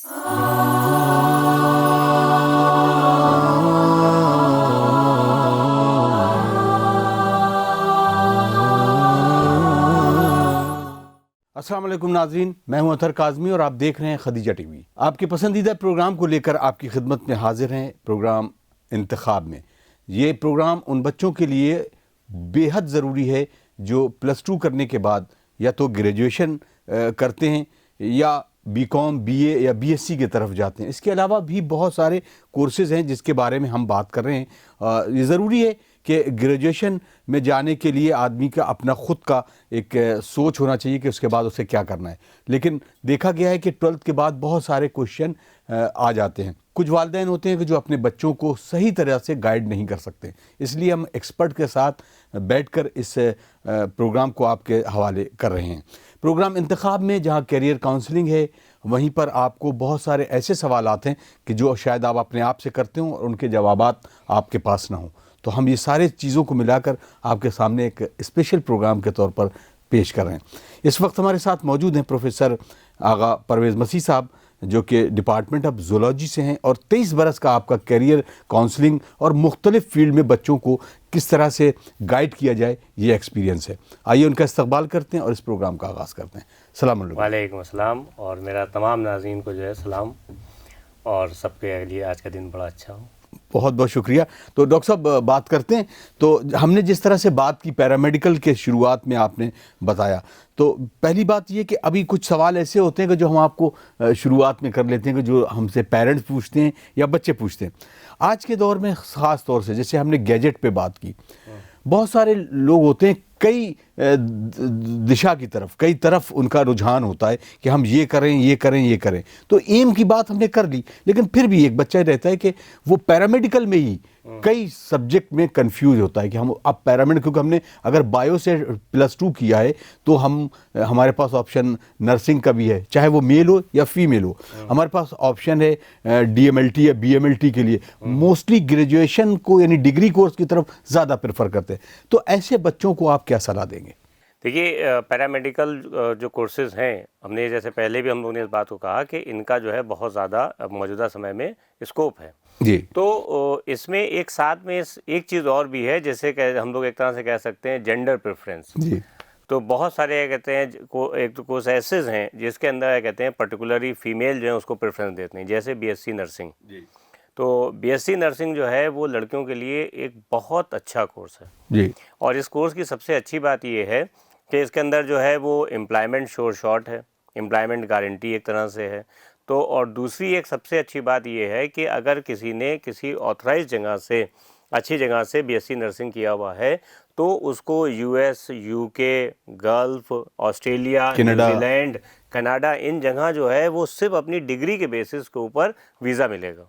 अस्सलाम वालेकुम नाज़रीन, मैं हूं अतर काज़मी और आप देख रहे हैं खदीजा टीवी। आपके पसंदीदा प्रोग्राम को लेकर आपकी खिदमत में हाजिर हैं प्रोग्राम इंतखाब में। ये प्रोग्राम उन बच्चों के लिए बेहद ज़रूरी है जो +2 करने के बाद या तो ग्रेजुएशन करते हैं या बीकॉम, बीए या बीएससी की तरफ जाते हैं। इसके अलावा भी बहुत सारे कोर्सेज़ हैं जिसके बारे में हम बात कर रहे हैं। ये ज़रूरी है कि ग्रेजुएशन में जाने के लिए आदमी का अपना ख़ुद का एक सोच होना चाहिए कि उसके बाद उसे क्या करना है। लेकिन देखा गया है कि 12th के बाद बहुत सारे क्वेश्चन आ जाते हैं। कुछ वालिदैन होते हैं कि जो अपने बच्चों को सही तरह से गाइड नहीं कर सकते, इसलिए हम एक्सपर्ट के साथ बैठकर इस प्रोग्राम को आपके हवाले कर रहे हैं। प्रोग्राम इंतखाब में जहाँ कैरियर काउंसलिंग है, वहीं पर आपको बहुत सारे ऐसे सवालात हैं कि जो शायद आप अपने आप से करते हो और उनके जवाबात आपके पास ना हो। तो हम ये सारे चीज़ों को मिलाकर आपके सामने एक स्पेशल प्रोग्राम के तौर पर पेश कर रहे हैं। इस वक्त हमारे साथ मौजूद हैं प्रोफेसर आगा परवेज़ मसीह साहब, जो कि डिपार्टमेंट ऑफ ज़ूलॉजी से हैं और 23 बरस का आपका कैरियर काउंसलिंग और मुख्तलिफ़ फील्ड में बच्चों को किस तरह से गाइड किया जाए ये एक्सपीरियंस है। आइए उनका इस्तकबाल करते हैं और इस प्रोग्राम का आगाज़ करते हैं। सलाम अलैकुम। वालेकुम अस्सलाम, और मेरा तमाम नाज़रीन को जो है सलाम, और सबके लिए आज का दिन बड़ा अच्छा हो। बहुत बहुत शुक्रिया। तो डॉक्टर साहब बात करते हैं। तो हमने जिस तरह से बात की पैरामेडिकल के शुरुआत में आपने बताया, तो पहली बात ये कि अभी कुछ सवाल ऐसे होते हैं कि जो हम आपको शुरुआत में कर लेते हैं कि जो हमसे पेरेंट्स पूछते हैं या बच्चे पूछते हैं। आज के दौर में ख़ास तौर से जैसे हमने गैजेट पे बात की, बहुत सारे लोग होते हैं कई दिशा की तरफ, कई तरफ उनका रुझान होता है कि हम ये करें, ये करें, ये करें। तो एम की बात हमने कर ली, लेकिन फिर भी एक बच्चा रहता है कि वो पैरामेडिकल में ही कई सब्जेक्ट में कंफ्यूज होता है कि हम अब पैरामेडिकल, क्योंकि हमने अगर बायो से +2 किया है तो हमारे पास ऑप्शन नर्सिंग का भी है, चाहे वो मेल हो या फीमेल हो। हमारे पास ऑप्शन है DMLT या BMLT के लिए। मोस्टली ग्रेजुएशन को यानी डिग्री कोर्स की तरफ ज़्यादा प्रेफर करते हैं। तो ऐसे बच्चों को आप क्या सलाह देंगे? देखिए, पैरामेडिकल जो कोर्सेज़ हैं, हमने जैसे पहले भी हम लोगों ने इस बात को कहा कि इनका जो है बहुत ज़्यादा मौजूदा समय में स्कोप है जी। तो इसमें एक साथ में एक चीज़ और भी है, जैसे हम लोग एक तरह से कह सकते हैं जेंडर प्रेफरेंस। जी। तो बहुत सारे कहते हैं एक तो कोर्स ऐसे हैं जिसके अंदर कहते हैं पर्टिकुलरली फीमेल जो है उसको प्रेफरेंस देते हैं, जैसे BSc नर्सिंग। तो BSc नर्सिंग जो है वो लड़कियों के लिए एक बहुत अच्छा कोर्स है जी। और इस कोर्स की सबसे अच्छी बात ये है कि इसके अंदर जो है वो एम्प्लॉयमेंट श्योर शॉट है, एम्प्लॉयमेंट गारंटी एक तरह से है। तो और दूसरी एक सबसे अच्छी बात ये है कि अगर किसी ने किसी ऑथराइज जगह से, अच्छी जगह से BSc नर्सिंग किया हुआ है तो उसको US, UK, Gulf, Australia, New Zealand, Canada, इन जगह जो है वो सिर्फ अपनी डिग्री के बेसिस के ऊपर वीज़ा मिलेगा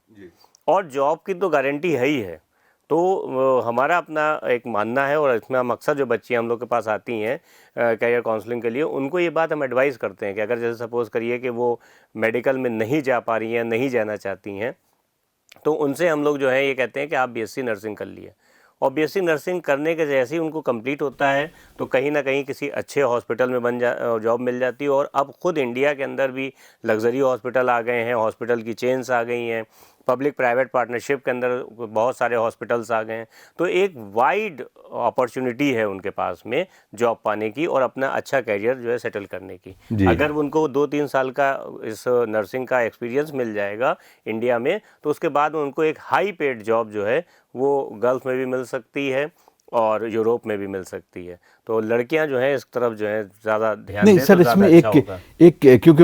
और जॉब की तो गारंटी है ही है। तो हमारा अपना एक मानना है और इसमें हम अक्सर जो बच्चियाँ हम लोग के पास आती हैं कैरियर काउंसलिंग के लिए, उनको ये बात हम एडवाइस करते हैं कि अगर जैसे सपोज़ करिए कि वो मेडिकल में नहीं जा पा रही हैं, नहीं जाना चाहती हैं, तो उनसे हम लोग जो है ये कहते हैं कि आप BSc नर्सिंग कर लिए, और BSc नर्सिंग करने के जैसे ही उनको कंप्लीट होता है तो कहीं ना कहीं किसी अच्छे हॉस्पिटल में जॉब मिल जाती है। और अब खुद इंडिया के अंदर भी लग्जरी हॉस्पिटल आ गए हैं, हॉस्पिटल की चेन्स आ गई हैं, पब्लिक प्राइवेट पार्टनरशिप के अंदर बहुत सारे हॉस्पिटल्स आ गए हैं। तो एक वाइड अपॉर्चुनिटी है उनके पास में जॉब पाने की और अपना अच्छा कैरियर जो है सेटल करने की। अगर उनको 2-3 साल का इस नर्सिंग का एक्सपीरियंस मिल जाएगा इंडिया में, तो उसके बाद उनको एक हाई पेड जॉब जो है वो गल्फ़ में भी मिल सकती है और यूरोप में भी मिल सकती है। तो लड़कियां जो हैं इस तरफ जो है ज़्यादा ध्यान नहीं दें सर, तो इसमें ज़्यादा अच्छा होगा। एक क्योंकि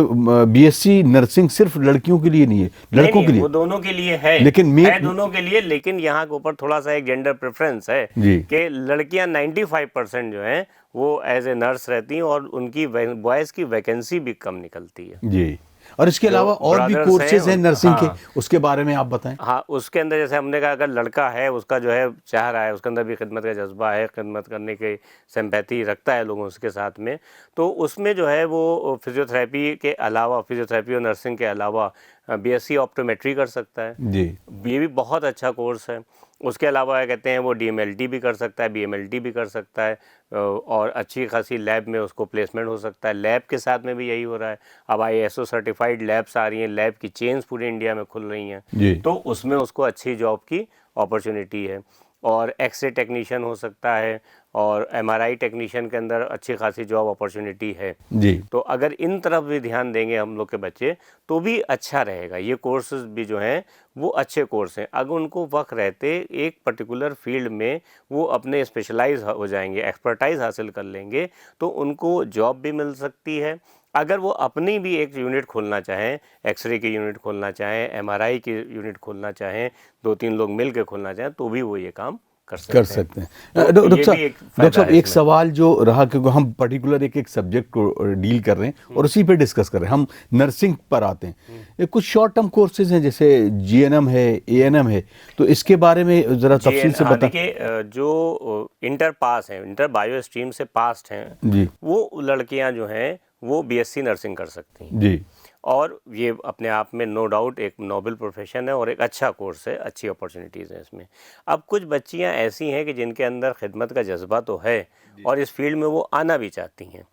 BSc नर्सिंग सिर्फ लड़कियों के लिए नहीं है, लड़कों के लिए, वो दोनों के लिए है, लेकिन है दोनों के लिए, लेकिन यहाँ के ऊपर थोड़ा सा एक जेंडर प्रेफरेंस है कि लड़कियां 95% जो हैं वो एज ए नर्स रहती हैं और उनकी बॉयज़ की वैकेंसी भी कम निकलती है जी। और इसके अलावा और भी कोर्सेज हैं नर्सिंग के, उसके बारे में आप बताएं। हाँ, उसके अंदर जैसे हमने कहा अगर लड़का है, उसका जो है चाह रहा है, उसके अंदर भी खिदमत का जज्बा है, खिदमत करने की सिंपैथी रखता है लोगों उसके साथ में, तो उसमें जो है वो फिजियोथेरेपी के अलावा, फिजियोथेरेपी और नर्सिंग के अलावा बीएससी ऑप्टोमेट्री कर सकता है, जी ये भी बहुत अच्छा कोर्स है। उसके अलावा क्या कहते हैं वो डीएमएलटी भी कर सकता है, बीएमएलटी भी कर सकता है, और अच्छी खासी लैब में उसको प्लेसमेंट हो सकता है। लैब के साथ में भी यही हो रहा है। अब आईएसओ सर्टिफाइड लैब्स आ रही हैं, लैब की चेन्स पूरे इंडिया में खुल रही हैं, जी तो उसमें उसको अच्छी जॉब की अपॉर्चुनिटी है। और एक्सरे टेक्नीशियन हो सकता है, और एमआरआई टेक्नीशियन के अंदर अच्छी खासी जॉब अपॉर्चुनिटी है। जी तो अगर इन तरफ भी ध्यान देंगे हम लोग के बच्चे तो भी अच्छा रहेगा। ये कोर्सेज भी जो हैं वो अच्छे कोर्स हैं। अगर उनको वक्त रहते एक पर्टिकुलर फील्ड में वो अपने स्पेशलाइज हो जाएंगे, एक्सपर्टाइज हासिल कर लेंगे, तो उनको जॉब भी मिल सकती है। अगर वो अपनी भी एक यूनिट खोलना चाहें, एक्सरे की यूनिट खोलना चाहें, एमआरआई की यूनिट खोलना चाहें, 2-3 लोग मिल के खोलना चाहें, तो भी वो ये काम कर सकते हैं। तो डॉक्टर ये साहब, भी एक डॉक्टर फायदा साहब है एक इसमें। सवाल जो रहा, क्योंकि हम पर्टिकुलर एक सब्जेक्ट को डील कर रहे हैं और उसी पे डिस्कस कर रहे हैं, हम नर्सिंग पर आते हैं। ये कुछ शॉर्ट टर्म कोर्सेज हैं जैसे जीएनएम है, एएनएम है, तो इसके बारे में जरा तफसील से हाँ, बता। देखिए, जो इंटर पास हैं, इंटर बायो स्ट्रीम से पास्ड हैं, जी वो लड़कियां जो हैं वो बीएससी नर्सिंग कर सकती हैं। जी और ये अपने आप में नो डाउट एक नोबल प्रोफेशन है और एक अच्छा कोर्स है, अच्छी अपॉर्चुनिटीज़ हैं इसमें। अब कुछ बच्चियां ऐसी हैं कि जिनके अंदर खिदमत का जज्बा तो है और इस फील्ड में वो आना भी चाहती हैं,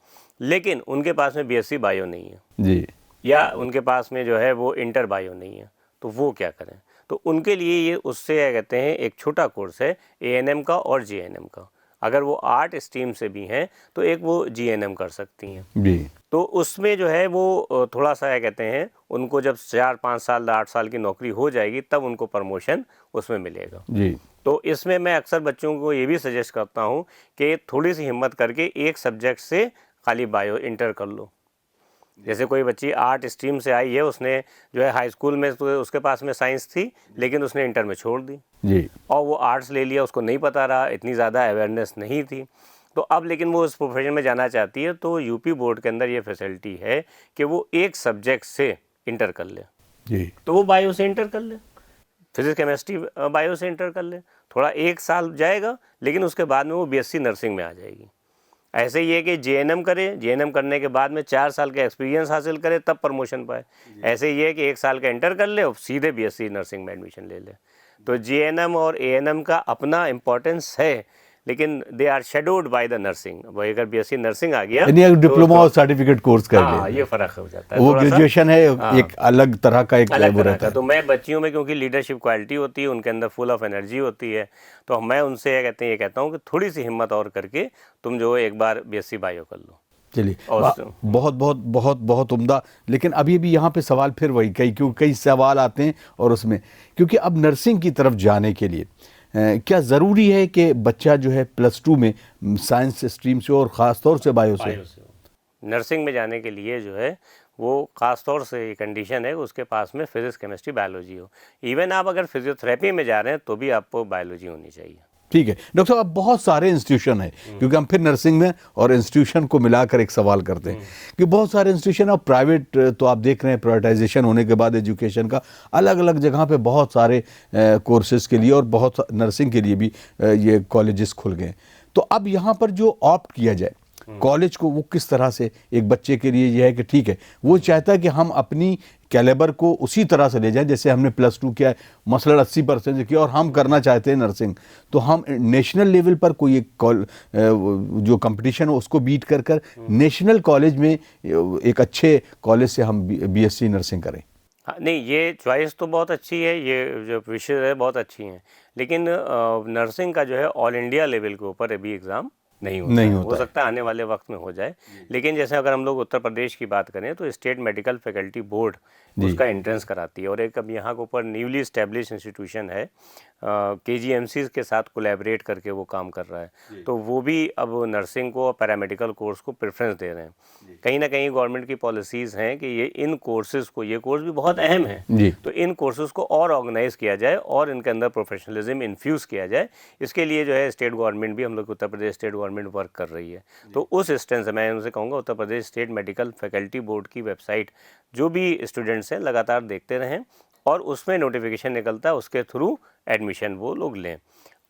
लेकिन उनके पास में बीएससी बायो नहीं है, जी या उनके पास में जो है वो इंटर बायो नहीं है, तो वो क्या करें? तो उनके लिए ये उससे क्या कहते हैं एक छोटा कोर्स है एएनएम का और जीएनएम का। अगर वो आर्ट स्ट्रीम से भी हैं तो एक वो जीएनएम कर सकती हैं। जी तो उसमें जो है वो थोड़ा सा क्या कहते हैं, उनको जब 4-5 साल 8 साल की नौकरी हो जाएगी तब उनको प्रमोशन उसमें मिलेगा। जी तो इसमें मैं अक्सर बच्चों को ये भी सजेस्ट करता हूँ कि थोड़ी सी हिम्मत करके एक सब्जेक्ट से खाली बायो इंटर कर लो। जैसे कोई बच्ची आर्ट स्ट्रीम से आई है, उसने जो है हाई स्कूल में तो उसके पास में साइंस थी, लेकिन उसने इंटर में छोड़ दी जी और वो आर्ट्स ले लिया, उसको नहीं पता रहा, इतनी ज़्यादा अवेयरनेस नहीं थी। तो अब लेकिन वो उस प्रोफेशन में जाना चाहती है, तो यूपी बोर्ड के अंदर ये फैसिलिटी है कि वो एक सब्जेक्ट से इंटर कर ले। जी तो वो बायो से इंटर कर ले, फिजिक्स केमिस्ट्री बायो से इंटर कर ले, थोड़ा 1 साल जाएगा, लेकिन उसके बाद में वो बीएससी नर्सिंग में आ जाएगी। ऐसे ही है कि जेएनएम करे, जेएनएम करने के बाद में 4 साल का एक्सपीरियंस हासिल करे तब प्रमोशन पाए। ऐसे ही है कि 1 साल का इंटर कर ले और सीधे बीएससी नर्सिंग में एडमिशन ले ले। तो जेएनएम और एएनएम का अपना इम्पोर्टेंस है, लेकिन they are shadowed by the nursing. वही अगर बीएससी नर्सिंग आ गया यानी अगर तो डिप्लोमा और सर्टिफिकेट कोर्स कर हाँ, ले, ये फर्क हो जाता है वो थोड़ा सा। ग्रेजुएशन है, हाँ, एक अलग तरह का एक अलग वो तरह रहता का। है। तो मैं बच्चियों में, क्योंकि लीडरशिप क्वालिटी होती है, उनके अंदर फुल ऑफ एनर्जी होती है, तो मैं उनसे ये कहता हूँ कि थोड़ी सी हिम्मत और करके तुम जो है एक बार बीएससी बायो कर लो। चलिए, और बहुत बहुत बहुत बहुत उम्दा। लेकिन अभी भी यहाँ पे सवाल फिर वही, कई सवाल आते हैं, और उसमें क्योंकि अब नर्सिंग की तरफ जाने के लिए क्या ज़रूरी है कि बच्चा जो है +2 में साइंस स्ट्रीम से और ख़ास तौर से बायो से? नर्सिंग में जाने के लिए जो है वो ख़ास तौर से कंडीशन है कि उसके पास में फिजिक्स केमिस्ट्री बायोलॉजी हो। इवन आप अगर फिजियोथेरेपी में जा रहे हैं तो भी आपको बायोलॉजी होनी चाहिए। ठीक है डॉक्टर साहब, अब बहुत सारे इंस्टीट्यूशन हैं, क्योंकि हम फिर नर्सिंग में और इंस्टीट्यूशन को मिलाकर एक सवाल करते हैं कि बहुत सारे इंस्टीट्यूशन अब प्राइवेट, तो आप देख रहे हैं प्राइवेटाइजेशन होने के बाद एजुकेशन का अलग अलग जगह पे बहुत सारे कोर्सेज के लिए और बहुत नर्सिंग के लिए भी ये कॉलेजेस खुल गए। तो अब यहाँ पर जो ऑप्ट किया जाए कॉलेज को, वो किस तरह से एक बच्चे के लिए ये है कि ठीक है, वो चाहता है कि हम अपनी कैलेबर को उसी तरह से ले जाएं जैसे हमने +2 किया है, मसलन 80% किया, और हम करना चाहते हैं नर्सिंग, तो हम नेशनल लेवल पर कोई एक जो कंपटीशन हो उसको बीट कर नेशनल कॉलेज में एक अच्छे कॉलेज से हम बीएससी नर्सिंग करें। हाँ, नहीं, ये चॉइस तो बहुत अच्छी है, ये जो विषय है बहुत अच्छी हैं, लेकिन नर्सिंग का जो है ऑल इंडिया लेवल के ऊपर अभी एग्ज़ाम नहीं होता हो सकता है आने वाले वक्त में हो जाए। लेकिन जैसे अगर हम लोग उत्तर प्रदेश की बात करें तो स्टेट मेडिकल फैकल्टी बोर्ड उसका एंट्रेंस कराती है, और एक अब यहाँ के ऊपर न्यूली इस्टेब्लिश इंस्टीट्यूशन है, केजीएमसी के साथ कोलैबोरेट करके वो काम कर रहा है, तो वो भी अब नर्सिंग को और पैरामेडिकल कोर्स को प्रेफरेंस दे रहे हैं। कहीं ना कहीं गवर्नमेंट की पॉलिसीज़ हैं कि ये इन कोर्सेज़ को, ये कोर्स भी बहुत अहम है, तो इन कोर्सेज़ को और ऑर्गेनाइज़ किया जाए और इनके अंदर प्रोफेशनलिज्म इन्फ्यूज़ किया जाए। इसके लिए जो है स्टेट गवर्नमेंट भी, हम लोग Uttar Pradesh state government work कर रही है। तो उस स्टैंड से मैं उनसे कहूँगा Uttar Pradesh state medical faculty board की वेबसाइट जो भी स्टूडेंट्स हैं लगातार देखते रहें, और उसमें नोटिफिकेशन निकलता है, उसके थ्रू एडमिशन वो लोग लें।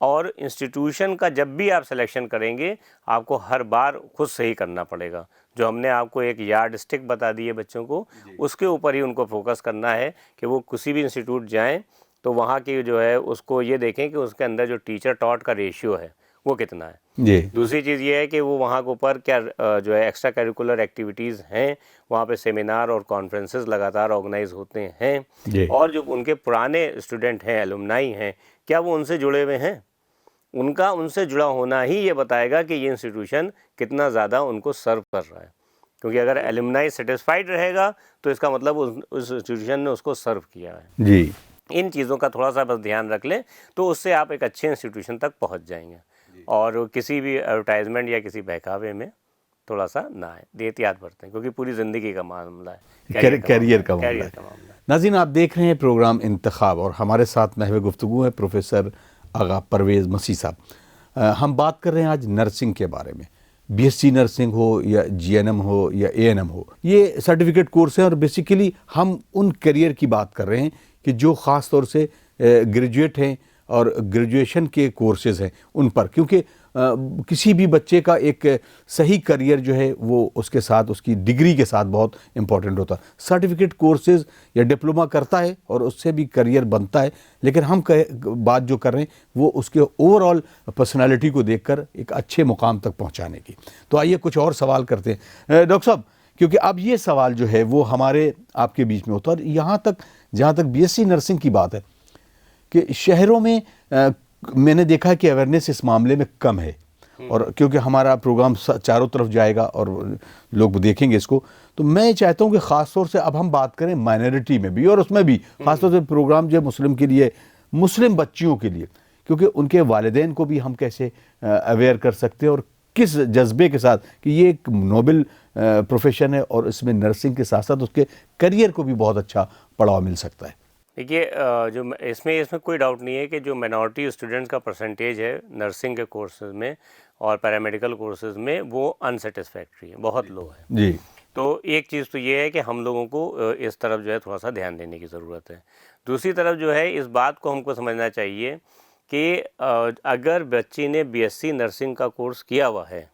और इंस्टीट्यूशन का जब भी आप सिलेक्शन करेंगे आपको हर बार खुद से ही करना पड़ेगा। जो हमने आपको एक यार्ड स्टिक बता दी है बच्चों को, उसके ऊपर ही उनको फोकस करना है कि वो किसी भी इंस्टीट्यूट जाएं तो वहाँ की जो है उसको ये देखें कि उसके अंदर जो टीचर टॉट का रेशियो है वो कितना है। जी दूसरी चीज़ ये है कि वो वहाँ के ऊपर क्या जो है एक्स्ट्रा करिकुलर एक्टिविटीज़ हैं, वहाँ पे सेमिनार और कॉन्फ्रेंसेस लगातार ऑर्गेनाइज होते हैं, जी और जो उनके पुराने स्टूडेंट हैं, एलुमनाई हैं, क्या वो उनसे जुड़े हुए हैं। उनका उनसे जुड़ा होना ही ये बताएगा कि ये इंस्टीट्यूशन कितना ज़्यादा उनको सर्व कर रहा है, क्योंकि अगर एलुमनाई सेटिस्फाइड रहेगा तो इसका मतलब उस इंस्टीट्यूशन ने उसको सर्व किया है। जी इन चीज़ों का थोड़ा सा बस ध्यान रख लें तो उससे आप एक अच्छे इंस्टीट्यूशन तक पहुंच जाएंगे, और किसी भी एडवर्टाइजमेंट या किसी बहकावे में थोड़ा सा ना आए, एहतियात बरतें, क्योंकि पूरी ज़िंदगी का मामला है, कैरियर का मामला कैरियर है। का मामला है। नाज़रीन, आप देख रहे हैं प्रोग्राम इंतखाब और हमारे साथ महवे गुफ्तगू है प्रोफेसर आगा परवेज़ मसीह साहब। हम बात कर रहे हैं आज नर्सिंग के बारे में। बीएससी नर्सिंग हो या जीएनएम हो या एएनएम हो, ये सर्टिफिकेट कोर्स है और बेसिकली हम उन करियर की बात कर रहे हैं कि जो ख़ास तौर से ग्रेजुएट हैं और ग्रेजुएशन के कोर्सेज़ हैं उन पर, क्योंकि किसी भी बच्चे का एक सही करियर जो है वो उसके साथ उसकी डिग्री के साथ बहुत इंपॉर्टेंट होता है। सर्टिफिकेट कोर्सेज़ या डिप्लोमा करता है और उससे भी करियर बनता है, लेकिन हम बात जो कर रहे हैं वो उसके ओवरऑल पर्सनालिटी को देखकर एक अच्छे मुकाम तक पहुंचाने की। तो आइए कुछ और सवाल करते हैं डॉक्टर साहब, क्योंकि अब ये सवाल जो है वो हमारे आपके बीच में होता है। और यहाँ तक जहाँ तक बीएससी नर्सिंग की बात है कि शहरों में मैंने देखा कि अवेयरनेस इस मामले में कम है, और क्योंकि हमारा प्रोग्राम चारों तरफ जाएगा और लोग देखेंगे इसको, तो मैं चाहता हूँ कि ख़ास तौर से अब हम बात करें माइनॉरिटी में भी, और उसमें भी ख़ास तौर से प्रोग्राम जो मुस्लिम के लिए, मुस्लिम बच्चियों के लिए, क्योंकि उनके वालिदैन को भी हम कैसे अवेयर कर सकते हैं और किस जज्बे के साथ कि ये एक नोबल प्रोफेशन है और इसमें नर्सिंग के साथ साथ उसके करियर को भी बहुत अच्छा पड़ाव मिल सकता है। देखिए, जो इसमें कोई डाउट नहीं है कि जो माइनॉरिटी स्टूडेंट्स का परसेंटेज है नर्सिंग के कोर्सेज में और पैरामेडिकल कोर्सेज में वो अनसेटिस्फैक्ट्री है, बहुत लो है जी। तो एक चीज़ तो ये है कि हम लोगों को इस तरफ जो है थोड़ा सा ध्यान देने की ज़रूरत है। दूसरी तरफ जो है इस बात को हमको समझना चाहिए कि अगर बच्ची ने बीएससी नर्सिंग का कोर्स किया हुआ है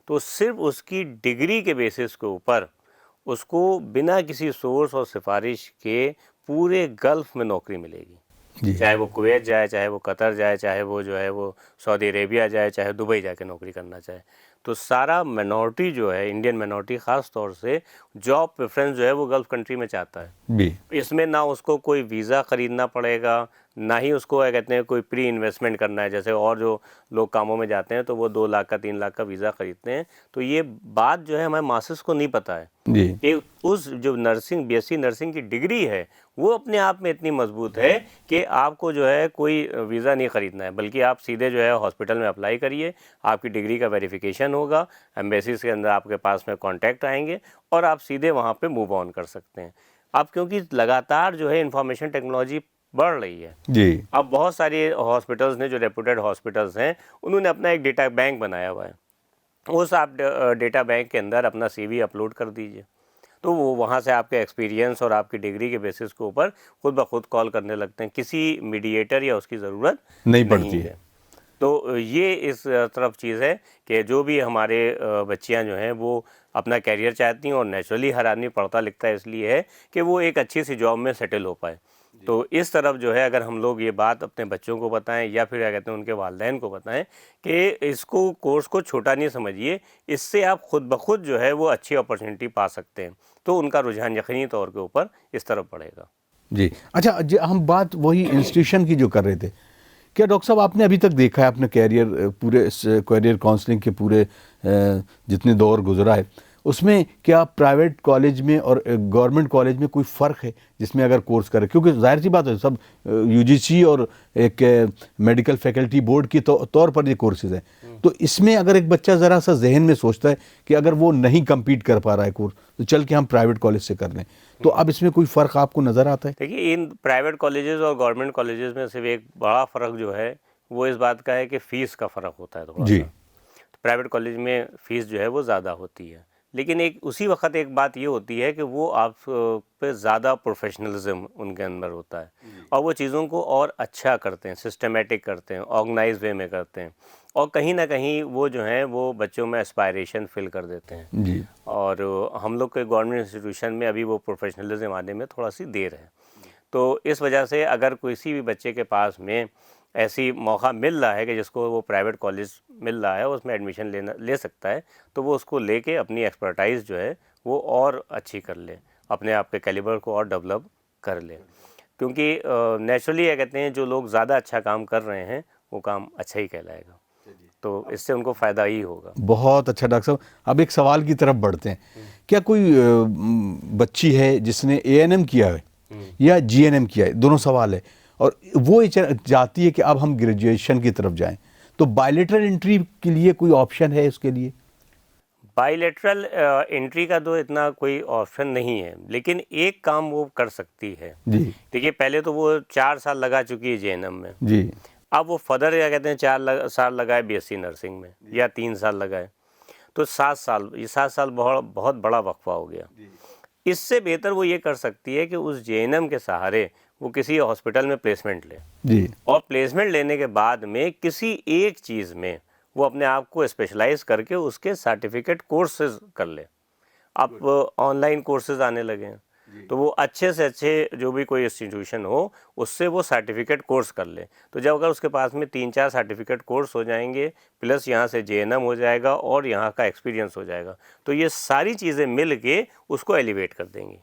तो सिर्फ उसकी डिग्री के बेसिस के ऊपर उसको बिना किसी सोर्स और सिफारिश के पूरे गल्फ़ में नौकरी मिलेगी। चाहे वो कुवैत जाए, चाहे वो कतर जाए, चाहे वो जो है वो सऊदी अरेबिया जाए, चाहे दुबई जाके नौकरी करना चाहे, तो सारा मिनॉरिटी जो है, इंडियन मिनॉरिटी ख़ास तौर से जॉब प्रेफरेंस जो है वो गल्फ़ कंट्री में चाहता है। इसमें ना उसको कोई वीज़ा ख़रीदना पड़ेगा, ना ही उसको क्या कहते हैं कोई प्री इन्वेस्टमेंट करना है। जैसे और जो लोग कामों में जाते हैं तो वो 2 लाख का 3 लाख का वीज़ा ख़रीदते हैं। तो ये बात जो है हमारे मासेस को नहीं पता है कि उस जो नर्सिंग बीएससी नर्सिंग की डिग्री है वो अपने आप में इतनी मजबूत है कि आपको जो है कोई वीज़ा नहीं ख़रीदना है, बल्कि आप सीधे जो है हॉस्पिटल में अप्लाई करिए, आपकी डिग्री का वेरिफिकेशन होगा, एम्बेसीज के अंदर आपके पास में कॉन्टैक्ट आएंगे और आप सीधे वहाँ पे मूव ऑन कर सकते हैं। अब क्योंकि लगातार जो है इंफॉर्मेशन टेक्नोलॉजी बढ़ रही है जी, अब बहुत सारे हॉस्पिटल्स ने, जो रेपुटेड हॉस्पिटल्स हैं, उन्होंने अपना एक डेटा बैंक बनाया हुआ है। उस आप डेटा बैंक के अंदर अपना CV अपलोड कर दीजिए, तो वो वहाँ से आपके एक्सपीरियंस और आपकी डिग्री के बेसिस के ऊपर खुद ब खुद कॉल करने लगते हैं, किसी मीडिएटर या उसकी ज़रूरत नहीं पड़ती है। तो ये इस तरफ चीज़ है कि जो भी हमारे बच्चियाँ जो हैं वो अपना कैरियर चाहती हैं, और नेचुरली हर आदमी पढ़ता लिखता है इसलिए है कि वो एक अच्छी सी जॉब में सेटल हो पाए। तो इस तरफ जो है अगर हम लोग ये बात अपने बच्चों को बताएं या फिर क्या कहते हैं उनके वालिदैन को बताएं कि इसको कोर्स को छोटा नहीं समझिए, इससे आप खुद ब खुद जो है वो अच्छी अपॉर्चुनिटी पा सकते हैं, तो उनका रुझान यकीनी तौर के ऊपर इस तरफ बढ़ेगा। जी अच्छा, हम बात वही इंस्टीट्यूशन की जो कर रहे थे, क्या डॉक्टर साहब आपने अभी तक देखा है अपने पूरे कैरियर काउंसलिंग के पूरे जितने दौर गुजरा है उसमें क्या प्राइवेट कॉलेज में और गवर्नमेंट कॉलेज में कोई फ़र्क है जिसमें अगर कोर्स करे? क्योंकि जाहिर सी बात है सब UGC और एक मेडिकल फैकल्टी बोर्ड की तौर पर ये कोर्सेज हैं, तो इसमें अगर एक बच्चा ज़रा सा जहन में सोचता है कि अगर वो नहीं कम्पीट कर पा रहा है कोर्स तो चल के हम प्राइवेट कॉलेज से कर लें, तो अब इसमें कोई फ़र्क आपको नज़र आता है? देखिए, इन प्राइवेट कॉलेजेस और गवर्नमेंट कॉलेजेस में सिर्फ एक बड़ा फ़र्क जो है वो इस बात का है कि फ़ीस का फ़र्क होता है थोड़ा सा। प्राइवेट कॉलेज में फ़ीस जो है वो ज़्यादा होती है, लेकिन एक उसी वक्त एक बात ये होती है कि वो आप पे ज़्यादा प्रोफेशनलिज्म उनके अंदर होता है और वो चीज़ों को और अच्छा करते हैं, सिस्टमेटिक करते हैं, ऑर्गेनाइज वे में करते हैं और कहीं ना कहीं वो जो है वो बच्चों में एस्पायरेशन फिल कर देते हैं। जी और हम लोग के गवर्नमेंट इंस्टीट्यूशन में अभी वो प्रोफेशनलिज्म आने में थोड़ा सी देर है। तो इस वजह से अगर किसी भी बच्चे के पास में ऐसी मौका मिल रहा है कि जिसको वो प्राइवेट कॉलेज मिल रहा है उसमें एडमिशन ले सकता है, तो वो उसको लेके अपनी एक्सपर्टाइज जो है वो और अच्छी कर ले, अपने आप के कैलिबर को और डेवलप कर ले। क्योंकि नेचुरली ये कहते हैं जो लोग ज़्यादा अच्छा काम कर रहे हैं वो काम अच्छा ही कहलाएगा, तो इससे उनको फ़ायदा ही होगा। बहुत अच्छा डॉक्टर साहब। अब एक सवाल की तरफ बढ़ते हैं। क्या कोई बच्ची है जिसने एएनएम किया है या जीएनएम किया है, दोनों सवाल है, और वो ये चाहती है कि अब हम ग्रेजुएशन की तरफ जाएं, तो बायलेटरल एंट्री के लिए कोई ऑप्शन है उसके लिए? बायलैटरल एंट्री का तो इतना कोई ऑप्शन नहीं है, लेकिन एक काम वो कर सकती है। जी देखिए पहले तो वो 4 साल लगा चुकी है जेएनएम में, जी अब वो फर्दर क्या कहते हैं 4 साल लगाए बीएससी नर्सिंग में या 3 साल लगाए, तो 7 साल, ये 7 साल बहुत बहुत बड़ा वक्फा हो गया। इससे बेहतर वो ये कर सकती है कि उस जेएनएम के सहारे वो किसी हॉस्पिटल में प्लेसमेंट ले जी और प्लेसमेंट लेने के बाद में किसी एक चीज़ में वो अपने आप को स्पेशलाइज करके उसके सर्टिफिकेट कोर्सेज कर ले। अब ऑनलाइन कोर्सेज आने लगे हैं, तो वो अच्छे से अच्छे जो भी कोई इंस्टीट्यूशन हो उससे वो सर्टिफिकेट कोर्स कर ले। तो जब अगर उसके पास में 3-4 सर्टिफिकेट कोर्स हो जाएंगे, प्लस यहाँ से जेएनएम हो जाएगा और यहाँ का एक्सपीरियंस हो जाएगा, तो ये सारी चीज़ें मिल के उसको एलिवेट कर देंगी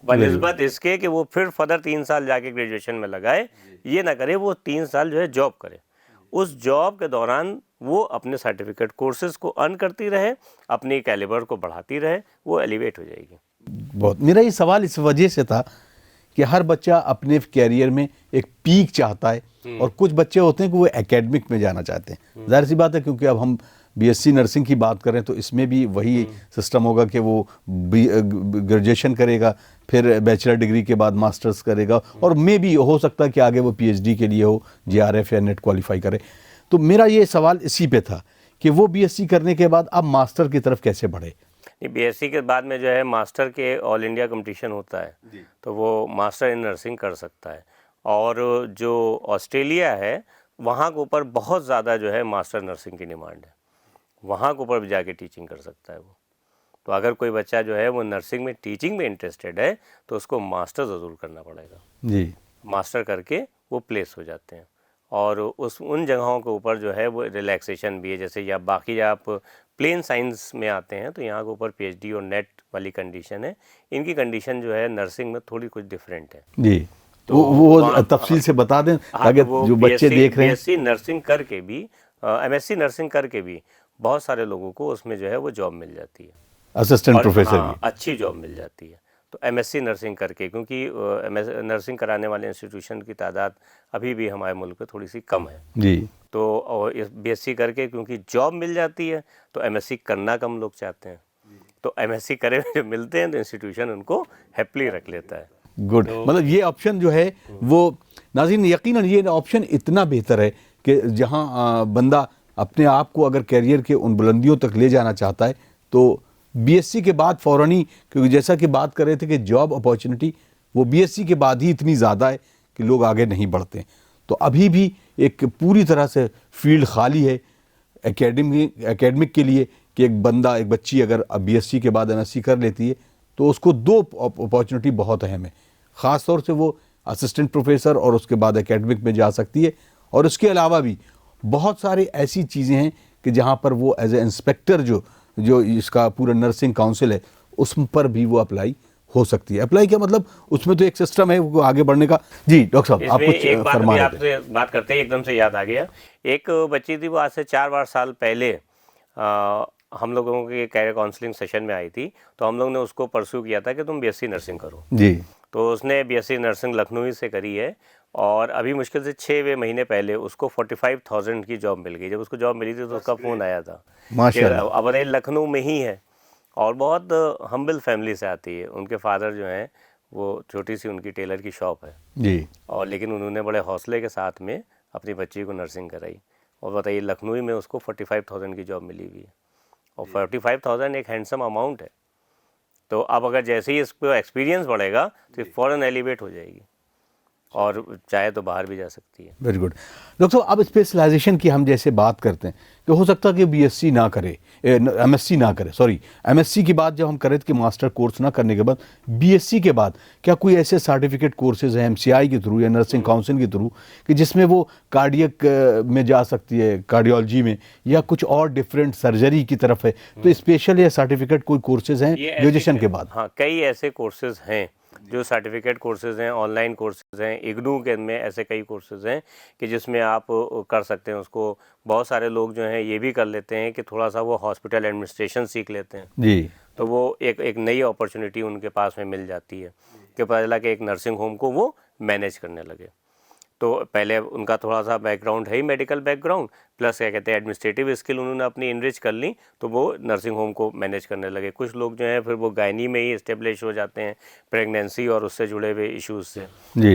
बनिस्बत इसके कि वो फिर फर्दर 3 साल जाके ग्रेजुएशन में लगाए। ये ना करे, वो 3 साल जो है जॉब करे, उस जॉब के दौरान वो अपने सर्टिफिकेट कोर्सेज को अर्न करती रहे, अपनी कैलिबर को बढ़ाती रहे, वो एलिवेट हो जाएगी। बहुत। मेरा ये सवाल इस वजह से था कि हर बच्चा अपने कैरियर में एक पीक चाहता है और कुछ बच्चे होते हैं कि वो एकेडमिक में जाना चाहते हैं। जाहिर सी बात है, क्योंकि अब हम बीएससी नर्सिंग की बात करें तो इसमें भी वही सिस्टम होगा कि वो ग्रेजुएशन करेगा, फिर बैचलर डिग्री के बाद मास्टर्स करेगा, और मे भी हो सकता है कि आगे वो पीएचडी के लिए हो, जेआरएफ या नेट क्वालिफाई करे। तो मेरा ये सवाल इसी पे था कि वो बीएससी करने के बाद अब मास्टर की तरफ कैसे बढ़े? बीएससी के बाद में जो है मास्टर के ऑल इंडिया कंपटीशन होता है, तो वो मास्टर इन नर्सिंग कर सकता है। और जो ऑस्ट्रेलिया है वहाँ के ऊपर बहुत ज़्यादा जो है मास्टर नर्सिंग की डिमांड है, वहाँ के ऊपर भी जाके टीचिंग कर सकता है वो। तो अगर कोई बच्चा जो है वो नर्सिंग में टीचिंग में इंटरेस्टेड है तो उसको मास्टर ज़रूर करना पड़ेगा। जी मास्टर करके वो प्लेस हो जाते हैं और उन जगहों के ऊपर जो है वो रिलैक्सेशन भी है। जैसे या बाकी आप प्लेन साइंस में आते हैं तो यहाँ के ऊपर पीएचडी और नेट वाली कंडीशन है, इनकी कंडीशन जो है नर्सिंग में थोड़ी कुछ डिफरेंट है। जी, तो वो तफसील से बता दें ताकि जो बच्चे देख रहे हैं। बीएससी नर्सिंग करके भी, एमएससी नर्सिंग करके भी बहुत सारे लोगों को उसमें जो है वो जॉब मिल जाती है, असिस्टेंट प्रोफेसर की अच्छी जॉब मिल जाती है। तो एमएससी नर्सिंग करके, क्योंकि नर्सिंग कराने वाले इंस्टीट्यूशन की तादाद अभी भी हमारे मुल्क में थोड़ी सी कम है जी, तो और इस बीएससी करके क्योंकि जॉब मिल जाती है तो एमएससी करना कम लोग चाहते हैं, तो एमएससी करे हुए जो मिलते हैं तो इंस्टीट्यूशन उनको हैप्पीली रख लेता है। गुड। मतलब ये ऑप्शन जो है वो नाज़रीन यकीनन ये ऑप्शन इतना बेहतर है कि जहां बंदा अपने आप को अगर कैरियर के उन बुलंदियों तक ले जाना चाहता है तो बीएससी के बाद फ़ौरन ही, क्योंकि जैसा कि बात कर रहे थे कि जॉब अपॉर्चुनिटी वो बीएससी के बाद ही इतनी ज़्यादा है कि लोग आगे नहीं बढ़ते। तो अभी भी एक पूरी तरह से फील्ड खाली है एकेडमिक के लिए कि एक बच्ची अगर बीएससी के बाद एमएससी कर लेती है तो उसको 2 अपॉर्चुनिटी बहुत अहम है। ख़ास तौर से वो असिस्टेंट प्रोफेसर और उसके बाद एकेडमिक में जा सकती है, और उसके अलावा भी बहुत सारे ऐसी चीज़ें हैं कि जहाँ पर वो एज ए इंस्पेक्टर जो इसका पूरा नर्सिंग काउंसिल है उस पर भी वो अप्लाई हो सकती है। अप्लाई क्या मतलब, उसमें तो एक सिस्टम है वो आगे बढ़ने का। जी डॉक्टर साहब, आप कुछ फरमा रहे थे। आपसे बात करते ही एकदम से याद आ गया, एक बच्ची थी वो आज से 4 साल पहले हम लोगों के कैरियर काउंसलिंग सेशन में आई थी, तो हम लोग ने उसको परस्यू किया था कि तुम बीएससी नर्सिंग करो जी, तो उसने बीएससी नर्सिंग लखनऊ से करी है और अभी मुश्किल से 6 महीने पहले उसको 45,000 की जॉब मिल गई। जब उसको जॉब मिली थी तो उसका फ़ोन आया था, माशाल्लाह। अब लखनऊ में ही है और बहुत हम्बल फैमिली से आती है। उनके फादर जो हैं वो छोटी सी उनकी टेलर की शॉप है जी, और लेकिन उन्होंने बड़े हौसले के साथ में अपनी बच्ची को नर्सिंग कराई और बताइए लखनऊ में उसको 45,000 की जॉब मिली हुई है और 45,000 एक हैंडसम अमाउंट है। तो अब अगर जैसे ही इसको एक्सपीरियंस बढ़ेगा तो फ़ौरन एलिवेट हो जाएगी और चाहे तो बाहर भी जा सकती है। वेरी गुड डॉक्टर साहब, अब स्पेशलाइजेशन की हम जैसे बात करते हैं कि हो सकता है कि बीएससी ना करे, एमएससी ना करे, सॉरी एमएससी की बात जब हम करें कि मास्टर कोर्स ना करने के बाद बीएससी के बाद क्या कोई ऐसे सर्टिफिकेट कोर्सेज हैं एमसीआई के थ्रू या नर्सिंग काउंसिल के थ्रू कि जिसमें वो कार्डियक में जा सकती है, कार्डियोलॉजी में, या कुछ और डिफरेंट सर्जरी की तरफ है, तो स्पेशल या सर्टिफिकेट कोई कोर्सेज हैं ग्रेजुएशन के बाद? हाँ, कई ऐसे कोर्सेज हैं जो सर्टिफिकेट कोर्सेज हैं, ऑनलाइन कोर्सेज हैं, इग्नू के में ऐसे कई कोर्सेज हैं कि जिसमें आप कर सकते हैं उसको। बहुत सारे लोग जो हैं ये भी कर लेते हैं कि थोड़ा सा वो हॉस्पिटल एडमिनिस्ट्रेशन सीख लेते हैं जी, तो वो एक नई अपॉर्चुनिटी उनके पास में मिल जाती है कि पता चला कि एक नर्सिंग होम को वो मैनेज करने लगे। तो पहले उनका थोड़ा सा बैकग्राउंड है ही मेडिकल बैकग्राउंड, प्लस क्या कहते हैं एडमिनिस्ट्रेटिव स्किल उन्होंने अपनी इनरिच कर ली, तो वो नर्सिंग होम को मैनेज करने लगे। कुछ लोग जो हैं फिर वो गायनी में ही इस्टेब्लिश हो जाते हैं, प्रेगनेंसी और उससे जुड़े हुए इश्यूज से।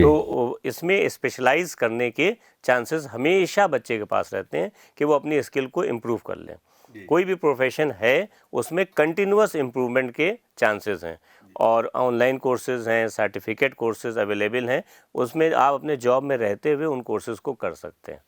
तो इसमें स्पेशलाइज करने के चांसेस हमेशा बच्चे के पास रहते हैं कि वो अपनी स्किल को इम्प्रूव कर लें। कोई भी प्रोफेशन है उसमें कंटिन्यूअस इम्प्रूवमेंट के चांसेस हैं और ऑनलाइन कोर्सेज हैं, सर्टिफिकेट कोर्सेज अवेलेबल हैं, उसमें आप अपने जॉब में रहते हुए उन कोर्सेज को कर सकते हैं।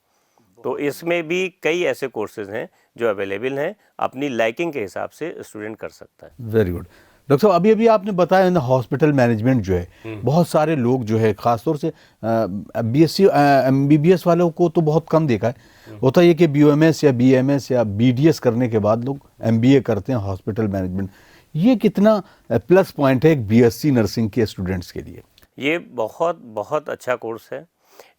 तो इसमें भी कई ऐसे कोर्सेज हैं जो अवेलेबल हैं, अपनी लाइकिंग के हिसाब से स्टूडेंट कर सकता है। वेरी गुड डॉक्टर साहब, अभी आपने बताया ना हॉस्पिटल मैनेजमेंट जो है बहुत सारे लोग जो है ख़ासतौर से बीएससी एमबीबीएस वालों को तो बहुत कम देखा है। होता है कि बीओएमएस या बीएमएस या बीडीएस करने के बाद लोग एमबीए करते हैं हॉस्पिटल मैनेजमेंट। ये कितना प्लस पॉइंट है एक बीएससी नर्सिंग के स्टूडेंट्स के लिए? ये बहुत बहुत अच्छा कोर्स है।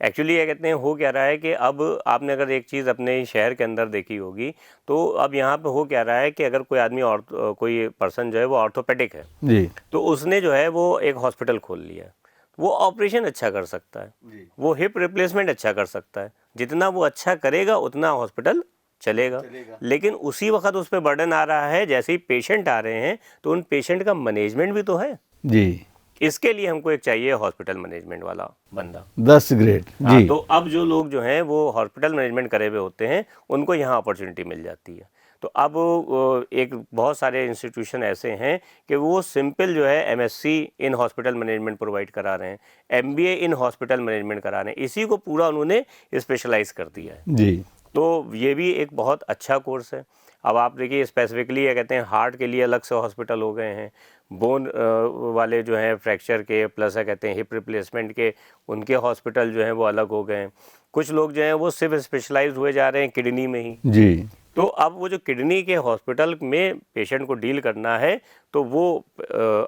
एक्चुअली ये कहते हैं हो क्या रहा है कि अब आपने अगर एक चीज़ अपने शहर के अंदर देखी होगी तो अब यहाँ पे हो क्या रहा है कि अगर कोई आदमी और कोई पर्सन जो है वो ऑर्थोपेडिक है जी, तो उसने जो है वो एक हॉस्पिटल खोल लिया, वो ऑपरेशन अच्छा कर सकता है, वो हिप रिप्लेसमेंट अच्छा कर सकता है, जितना वो अच्छा करेगा उतना हॉस्पिटल चलेगा। लेकिन उसी वक्त उस पर बर्डन आ रहा है, जैसे ही पेशेंट आ रहे हैं तो उन पेशेंट का मैनेजमेंट भी तो है। जी, इसके लिए हमको एक चाहिए हॉस्पिटल मैनेजमेंट वाला बंदा। 10 ग्रेड हाँ, जी। तो अब जो लोग जो हैं वो हॉस्पिटल मैनेजमेंट करे हुए होते हैं उनको यहाँ अपॉर्चुनिटी मिल जाती है। तो अब एक बहुत सारे इंस्टीट्यूशन ऐसे हैं कि वो सिंपल जो है MSc in hospital management provide करा रहे हैं, एमबीए इन हॉस्पिटल मैनेजमेंट करा रहे हैं, इसी को पूरा उन्होंने स्पेशलाइज कर दिया है। जी, तो ये भी एक बहुत अच्छा कोर्स है। अब आप देखिए स्पेसिफिकली क्या कहते हैं हार्ट के लिए अलग से हॉस्पिटल हो गए हैं, बोन वाले जो हैं फ्रैक्चर के, प्लस क्या कहते हैं हिप रिप्लेसमेंट के, उनके हॉस्पिटल जो हैं वो अलग हो गए हैं। कुछ लोग जो हैं वो सिर्फ स्पेशलाइज हुए जा रहे हैं किडनी में ही। जी, तो अब वो जो किडनी के हॉस्पिटल में पेशेंट को डील करना है तो वो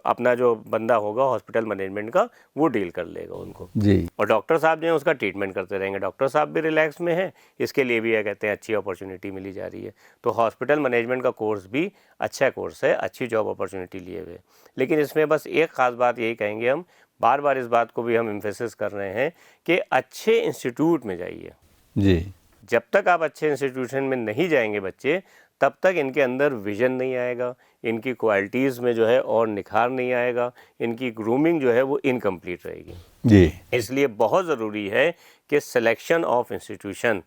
अपना जो बंदा होगा हॉस्पिटल मैनेजमेंट का वो डील कर लेगा उनको। जी, और डॉक्टर साहब जो हैं उसका ट्रीटमेंट करते रहेंगे। डॉक्टर साहब भी रिलैक्स में हैं, इसके लिए भी क्या कहते हैं अच्छी अपॉर्चुनिटी मिली जा रही है। तो हॉस्पिटल मैनेजमेंट का कोर्स भी अच्छा कोर्स है, अच्छी जॉब अपॉर्चुनिटी लिए हुए। लेकिन इसमें बस एक ख़ास बात यही कहेंगे हम, बार बार इस बात को भी हम एम्फेसिस कर रहे हैं कि अच्छे इंस्टीट्यूट में जाइए। जी, जब तक आप अच्छे इंस्टीट्यूशन में नहीं जाएंगे बच्चे, तब तक इनके अंदर विजन नहीं आएगा, इनकी क्वालिटीज़ में जो है और निखार नहीं आएगा, इनकी ग्रूमिंग जो है वो इनकम्प्लीट रहेगी। जी, इसलिए बहुत ज़रूरी है कि सिलेक्शन ऑफ इंस्टीट्यूशन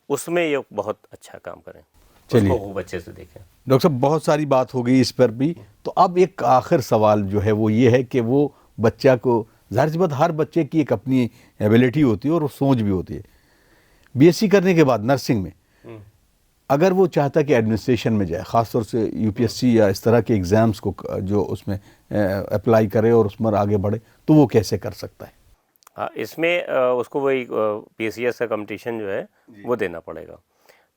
उसमें ये बहुत अच्छा काम करें, चलिए। उसको खूब अच्छे से देखें। डॉक्टर साहब बहुत सारी बात हो गई इस पर भी, तो अब एक आखिर सवाल जो है वो ये है कि वो बच्चा को, जाहिर सी बात हर बच्चे की एक अपनी एबिलिटी होती है और वो सोच भी होती है। बीएससी करने के बाद नर्सिंग में अगर वो चाहता कि एडमिनिस्ट्रेशन में जाए, ख़ासतौर से यूपीएससी या इस तरह के एग्ज़ाम्स को जो उसमें अप्लाई करे और उसमें आगे बढ़े, तो वो कैसे कर सकता है? हाँ, इसमें उसको वही पीसीएस का कंपटीशन जो है वो देना पड़ेगा।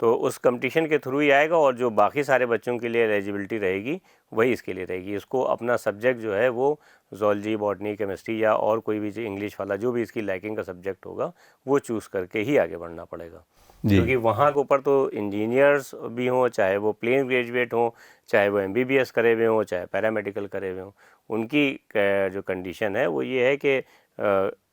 तो उस कंपटीशन के थ्रू ही आएगा और जो बाकी सारे बच्चों के लिए एलिजिबिलिटी रहेगी वही इसके लिए रहेगी। इसको अपना सब्जेक्ट जो है वो ज़ूलॉजी, बॉटनी, केमिस्ट्री या और कोई भी इंग्लिश वाला जो भी इसकी लाइकिंग का सब्जेक्ट होगा वो चूज़ करके ही आगे बढ़ना पड़ेगा। क्योंकि वहाँ के ऊपर तो इंजीनियर्स भी हों, चाहे वो प्लेन ग्रेजुएट हों, चाहे वो एमबीबीएस करे हुए हों, चाहे पैरामेडिकल करे हुए हों, उनकी जो कंडीशन है वो ये है कि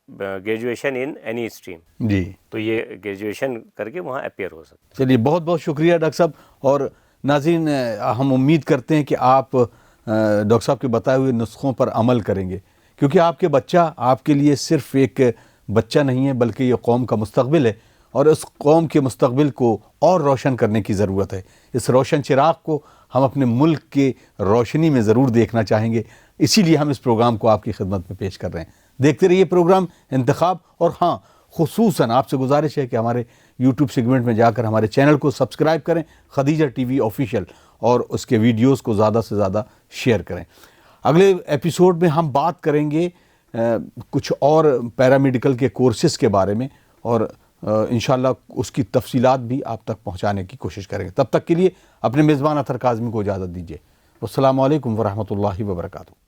ग्रेजुएशन इन एनी स्ट्रीम। जी, तो ये ग्रेजुएशन करके वहाँ अपियर हो सकते हैं। चलिए बहुत बहुत शुक्रिया डॉक्टर साहब। और नाज़रीन, हम उम्मीद करते हैं कि आप डॉक्टर साहब के बताए हुए नुस्खों पर अमल करेंगे, क्योंकि आपके बच्चा आपके लिए सिर्फ एक बच्चा नहीं है बल्कि ये कौम का मुस्तकबिल है। और इस कौम के मुस्तकबिल को और रोशन करने की ज़रूरत है। इस रोशन चिराग को हम अपने मुल्क के रोशनी में ज़रूर देखना चाहेंगे, इसीलिए हम इस प्रोग्राम को आपकी खिदमत में पेश कर रहे हैं। देखते रहिए प्रोग्राम इंतखाब। और हाँ, खुसूसन आपसे गुजारिश है कि हमारे यूट्यूब सेगमेंट में जाकर हमारे चैनल को सब्सक्राइब करें, खदीजा टीवी ऑफिशियल, और उसके वीडियोस को ज़्यादा से ज़्यादा शेयर करें। अगले एपिसोड में हम बात करेंगे कुछ और पैरामेडिकल के कोर्सेज़ के बारे में, और इंशाल्लाह उसकी तफसीलात भी आप तक पहुंचाने की कोशिश करेंगे। तब तक के लिए अपने मेज़बान अतर काज़मी को इजाज़त दीजिए। अस्सलामु अलैकुम वरहमतुल्लाहि वबरकातुहू।